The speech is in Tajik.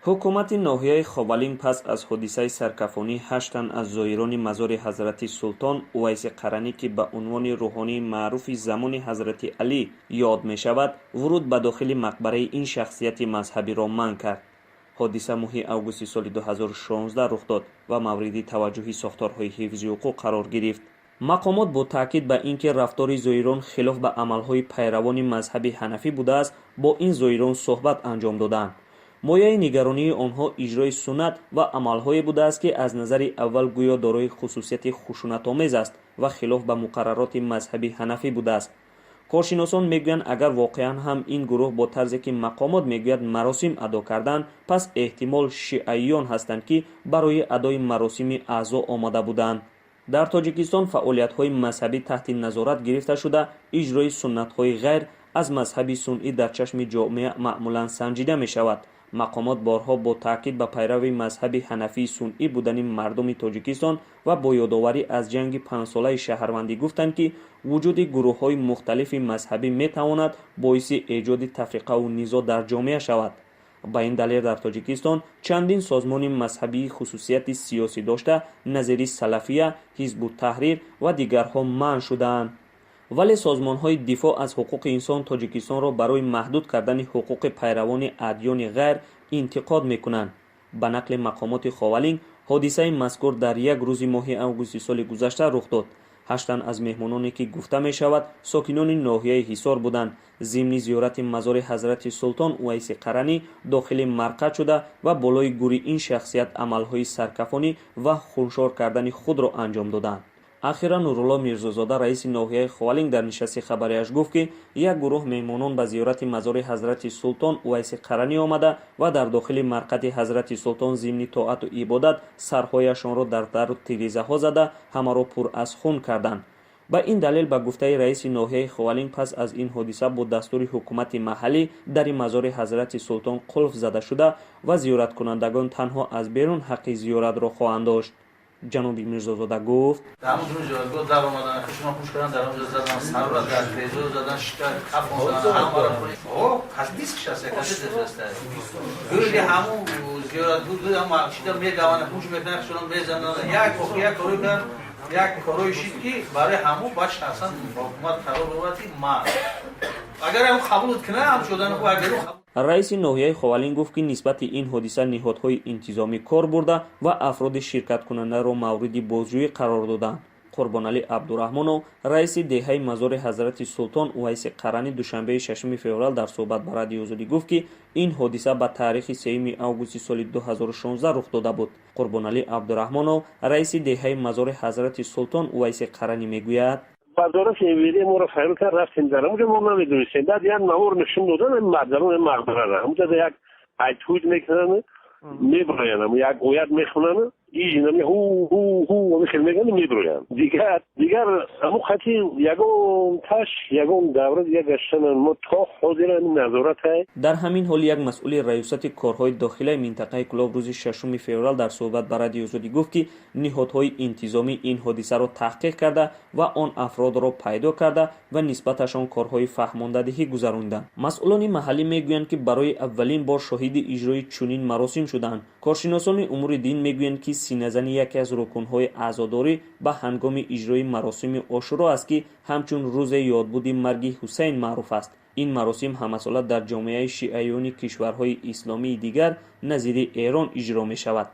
ҳукумати ноҳияи хобалин пас аз ҳодисаи саркафонӣ 8 тан аз зоирони мазори ҳазрати Султон Увайси Қаранӣ ки ба унвони рӯҳонии маъруфи замони ҳазрати Алӣ ёд мешавад, вуруд ба дохили мақбараи ин шахсияти мазҳабиро манъ кард. ҳодиса моҳи августи соли 2016 рух дод ва мавриди таваҷҷӯҳи сохторҳои ҳифзи ҳуқуқ қарор гирифт. мақомот бо таъкид ба ин ки рафтори зоирон хилоф ба амалҳои пайравони мазҳаби ҳанафӣ будааст, бо ин зоирон суҳбат анҷом доданд. мояи нигаронии онҳо иҷрои суннат ва амалҳое будааст ки аз назари аввал гӯё дорои хусусияти хушунатомез аст ва хилоф ба муқаррароти мазҳаби ҳанафӣ будааст. коршиносон мегӯянд агар воқеан ҳам ин гурӯҳ бо тарзе ки мақомот мегӯяд маросим адо карданд, пас эҳтимол шиаиён ҳастанд ки барои адои маросими аъзо омада буданд. дар тоҷикистон фаъолиятҳои мазҳабӣ таҳти назорат гирифта шуда, иҷрои суннатҳои ғайр аз мазҳаби сунъӣ дар чашми ҷомеа маъмулан санҷида мешавад. мақомот борҳо бо таъкид ба пайрави мазҳаби ҳанафии сунъӣ будани мардуми тоҷикистон ва бо ёдоварӣ аз ҷанги 5-солаи шаҳрвандӣ гуфтанд ки вуҷуди гурӯҳҳои мухталифи мазҳабӣ метавонад боиси эҷоди тафриқаву низоъ дар ҷомеа шавад. ба ин далел дар тоҷикистон чандин созмони мазҳабии хусусияти сиёсӣ дошта назири Салафия, Ҳизбу Таҳрир ва дигарҳо манъ шудаанд. вале созмонҳои дифоъ аз ҳуқуқи инсон тоҷикистонро барои маҳдуд кардани ҳуқуқи пайравони адёни ғайр интиқод мекунанд. ба нақли мақомоти Ховалин, ҳодисаи мазкур дар як рӯзи моҳи августи соли гузашта рух дод. 8 тан аз меҳмононе ки гуфта мешавад сокинони ноҳияи Ҳисор буданд. зимни зиёрати мазори ҳазрати Султон Увайси Қаранӣ дохили марқад шуда ва болои гури ин шахсият амалҳои саркафонӣ ва хуншор кардани худро анҷом доданд. ахиран Нурулло Мирзозода, раиси ноҳияи Ховалин, дар нишасти хабарияш гуфт ки як гурӯҳ меҳмонон ба зиёрати мазори ҳазрати Султон Увайси Қаранӣ омада ва дар дохили марқади ҳазрати Султон зимни тоату ибодат сарҳояшонро дар дару тирезаҳо зада ҳамаро пур аз хун карданд. ба ин далел ба гуфтаи раиси ноҳияи Ховалин пас аз ин ҳодиса бо дастури ҳукумати маҳаллӣ дари мазори ҳазрати Султон қулф зада шуда ва зиёраткунандагон танҳо аз берун ҳаққи зиёратро хоҳанд дошт. ҷаноби Мирзозода гуфт: як корои шид ки барои ҳамо бач ҳасан ҳукумат қарор бубарад ки ма агар ҳам қабул кина ҳам шудан агар раиси ноҳияи Ховалин гуфт ки нисбати ин ҳодиса ниҳодҳои интизомӣ кор бурда ва афроди ширкаткунандаро мавриди бозҷӯӣ қарор доданд. Қурбоналӣ Абдураҳмонов, раиси деҳаи мазори ҳазрати Султон Увайси Қаранӣ душанбеи 6 феврал дар суҳбат ба Радиои Озодӣ гуфт ки ин ҳодиса ба таърихи 3 августи соли 2016 рух дода буд. Қурбоналӣ Абдураҳмонов, раиси деҳаи мазори ҳазрати Султон Увайси Қаранӣ мегӯяд: وزارت امویه ما رو فهم کرد رفتیم در اونجا ما نمیدونستیم. بعد یک مامور نشون دادن مردم مقبره را اونجا یک ایتوید میکنن میبراین یک گوید میخونن این هو هو هو میخواد میگن میبراین دیگر همون خطی یگون تاش یگون دوره دیگه گشتن ما تا حاضر نظارت های. در همین حال یک مسئول ریاست کارهای داخلی منطقه کلاب روز 6 فوریه در صحبت با رادیو آزادی گفت که نهادهای انتظامی این حادثه را تحقیق کرده و آن افراد را پیدا کرده و نسبتشان کارهای فهماندهی گذراندند. مسئولان محلی میگویند که برای اولین بار شاهد اجرای چنین مراسم شدند. کارشناسان امور دین میگویند که سینه‌زنی یکی از رکن‌های عزاداری به هنگام اجرای مراسم عاشورا است که همچون روز یادبود مرگ حسین معروف است. این مراسم هم‌ساله در جامعه شیعیان کشورهای اسلامی دیگر نظیر ایران اجرا می‌شود.